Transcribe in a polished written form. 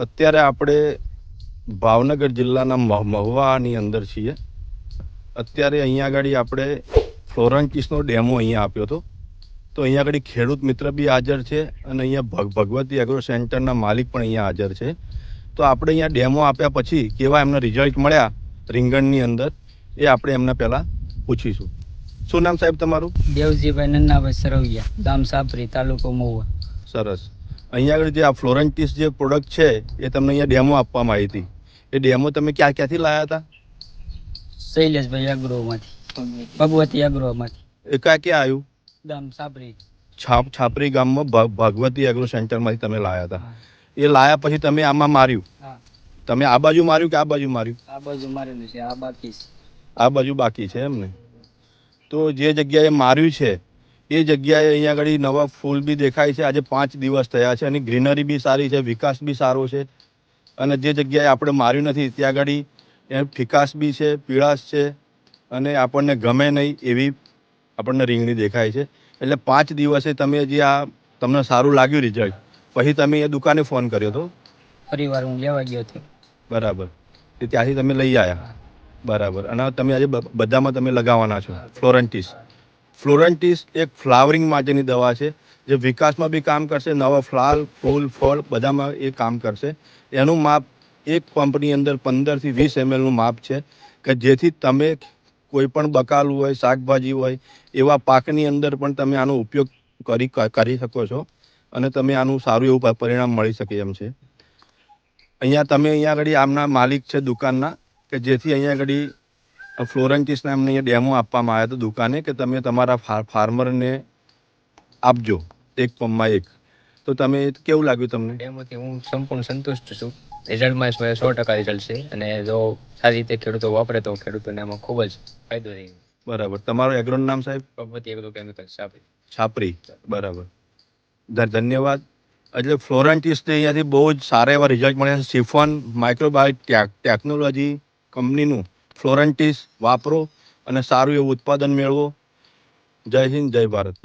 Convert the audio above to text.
અત્યારે આપણે ભાવનગર જિલ્લાના મહુવાની અંદર છીએ. અત્યારે અહીંયા આગળ આપણે ફ્લોરન્ટિસનો ડેમો અહીંયા આપ્યો હતો. તો અહીંયા આગળ ખેડૂત મિત્ર બી હાજર છે અને અહીંયા ભગવતી એગ્રો સેન્ટરના માલિક પણ અહીંયા હાજર છે. તો આપણે અહીંયા ડેમો આપ્યા પછી કેવા એમના રિઝલ્ટ મળ્યા રીંગણની અંદર એ આપણે એમને પહેલાં પૂછીશું. શું નામ સાહેબ તમારું? દેવજીભાઈ નન્નાભાઈ સરવૈયા, ગામ સાપરી, તાલુકો મહુવા. સરસ. અહીંયા આગળ જે આ ફ્લોરન્ટિસ જે પ્રોડક્ટ છે એ તમને અહીંયા ડેમો આપવામાં આવી હતી. એ ડેમો તમે ક્યાંથી લાવ્યા હતા? શૈલેષભાઈ એગ્રોમાંથી, ભગવતી એગ્રોમાંથી. એ ક્યાં આવ્યું? ગામ સાપરી. છાપરી ગામમાં ભગવતી એગ્રો સેન્ટરમાંથી તમે લાવ્યા હતા. એ લાવ્યા પછી તમે આમાં માર્યું? તમે આ બાજુ માર્યું કે આ બાજુ માર્યું? આ બાજુ મારેલું છે, આ બાકી છે. આ બાજુ બાકી છે એમ ને? તો જે જગ્યાએ માર્યું છે એ જગ્યાએ અહીંયા આગળ નવા ફૂલ બી દેખાય છે. આજે 5 દિવસ થયા છે અને ગ્રીનરી બી સારી છે, વિકાસ બી સારો છે. અને જે જગ્યાએ આપણે માર્યું નથી ત્યાં આગળ એ ફિકાસ બી છે, પીળાશ છે અને આપણને ગમે નહીં એવી આપણને રીંગણી દેખાય છે. એટલે 5 દિવસે તમે જે આ તમને સારું લાગ્યું રિઝલ્ટ, પછી તમે એ દુકાને ફોન કર્યો હતો? પરિવાર હું લેવા ગયો હતો. બરાબર. એ ત્યાંથી તમે લઈ આવ્યા? બરાબર. અને તમે આજે બધામાં તમે લગાવવાના છો ફ્લોરન્ટિસ. ફ્લોરન્ટિસ એક ફ્લાવરિંગ માટેની દવા છે જે વિકાસમાં બી કામ કરશે, નવા ફૂલ ફળ બધામાં એ કામ કરશે. એનું માપ એક પંપની અંદર 15 થી 20 mlનું માપ છે કે જેથી તમે કોઈ પણ બકાલું હોય, શાકભાજી હોય એવા પાકની અંદર પણ તમે આનો ઉપયોગ કરી શકો છો અને તમે આનું સારું એવું પરિણામ મળી શકે એમ છે. અહીંયા આગળ આમના માલિક છે દુકાનના કે જેથી અહીંયા આગળ ફ્લોરન્ટિસના એમને અહીંયા ડેમો આપવામાં આવ્યા હતો દુકાને કે તમે તમારા ફાર્મરને આપજો એક પંપમાં એક. તો તમે કેવું લાગ્યું તમને? ડેમોથી હું સંપૂર્ણ સંતુષ્ટ છું. રિઝલ્ટમાં 100% રિઝલ્ટ છે અને જો સારી રીતે ખેડૂતો વાપરે તો ખેડૂતોને આમાં ખૂબ જ ફાયદો થાય. બરાબર. તમારું એગ્રોનું નામ સાહેબ? Bhagwati agro chemicals, Chhapri. બરાબર. ધન્યવાદ. એટલે ફ્લોરન્ટિસને અહીંયાથી બહુ જ સારા એવા રિઝલ્ટ મળ્યા છે. સિફોન માઇક્રોબાયોટ ટેકનોલોજી કંપનીનું ફ્લોરન્ટિસ વાપરો અને સારું એવું ઉત્પાદન મેળવો. જય હિન્દ, જય ભારત.